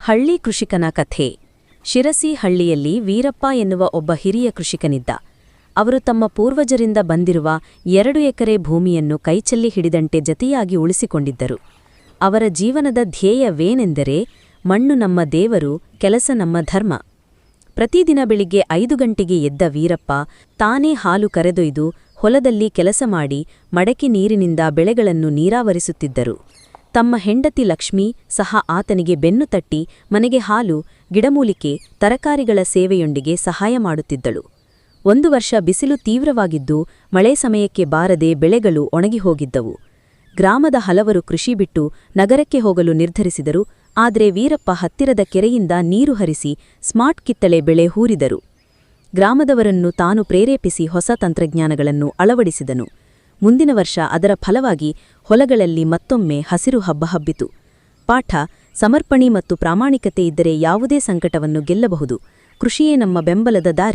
ಹಳ್ಳಿ ಕೃಷಿಕನ ಕಥೆ. ಶಿರಸಿ ಹಳ್ಳಿಯಲ್ಲಿ ವೀರಪ್ಪ ಎನ್ನುವ ಒಬ್ಬ ಹಿರಿಯ ಕೃಷಿಕನಿದ್ದ. ಅವರು ತಮ್ಮ ಪೂರ್ವಜರಿಂದ ಬಂದಿರುವ 2 ಎಕರೆ ಭೂಮಿಯನ್ನು ಕೈಚೆಲ್ಲಿ ಹಿಡಿದಂತೆ ಜತೆಯಾಗಿ ಉಳಿಸಿಕೊಂಡಿದ್ದರು. ಅವರ ಜೀವನದ ಧ್ಯೇಯವೇನೆಂದರೆ ಮಣ್ಣು ನಮ್ಮ ದೇವರು, ಕೆಲಸ ನಮ್ಮ ಧರ್ಮ. ಪ್ರತಿದಿನ ಬೆಳಿಗ್ಗೆ 5 ಗಂಟೆಗೆ ಎದ್ದ ವೀರಪ್ಪ ತಾನೇ ಹಾಲು ಕರೆದೊಯ್ದು ಹೊಲದಲ್ಲಿ ಕೆಲಸ ಮಾಡಿ ಮಡಕೆ ನೀರಿನಿಂದ ಬೆಳೆಗಳನ್ನು ನೀರಾವರಿಸುತ್ತಿದ್ದರು. ತಮ್ಮ ಹೆಂಡತಿ ಲಕ್ಷ್ಮೀ ಸಹ ಆತನಿಗೆ ಬೆನ್ನು ತಟ್ಟಿ ಮನೆಗೆ ಹಾಲು, ಗಿಡಮೂಲಿಕೆ, ತರಕಾರಿಗಳ ಸೇವೆಯೊಂದಿಗೆ ಸಹಾಯ ಮಾಡುತ್ತಿದ್ದಳು. ಒಂದು ವರ್ಷ ಬಿಸಿಲು ತೀವ್ರವಾಗಿದ್ದು ಮಳೆ ಸಮಯಕ್ಕೆ ಬಾರದೆ ಬೆಳೆಗಳು ಒಣಗಿಹೋಗಿದ್ದವು. ಗ್ರಾಮದ ಹಲವರು ಕೃಷಿ ಬಿಟ್ಟು ನಗರಕ್ಕೆ ಹೋಗಲು ನಿರ್ಧರಿಸಿದರು. ಆದರೆ ವೀರಪ್ಪ ಹತ್ತಿರದ ಕೆರೆಯಿಂದ ನೀರು ಹರಿಸಿ ಸ್ಮಾರ್ಟ್ ಕಿತ್ತಳೆ ಬೆಳೆ ಹೂರಿದರು. ಗ್ರಾಮದವರನ್ನು ತಾನು ಪ್ರೇರೇಪಿಸಿ ಹೊಸ ತಂತ್ರಜ್ಞಾನಗಳನ್ನು ಅಳವಡಿಸಿದನು. ಮುಂದಿನ ವರ್ಷ ಅದರ ಫಲವಾಗಿ ಹೊಲಗಳಲ್ಲಿ ಮತ್ತೊಮ್ಮೆ ಹಸಿರು ಹಬ್ಬ ಹಬ್ಬಿತು. ಪಾಠ: ಸಮರ್ಪಣೆ ಮತ್ತು ಪ್ರಾಮಾಣಿಕತೆ ಇದ್ದರೆ ಯಾವುದೇ ಸಂಕಟವನ್ನು ಗೆಲ್ಲಬಹುದು. ಕೃಷಿಯೇ ನಮ್ಮ ಬೆಂಬಲದ ದಾರಿ.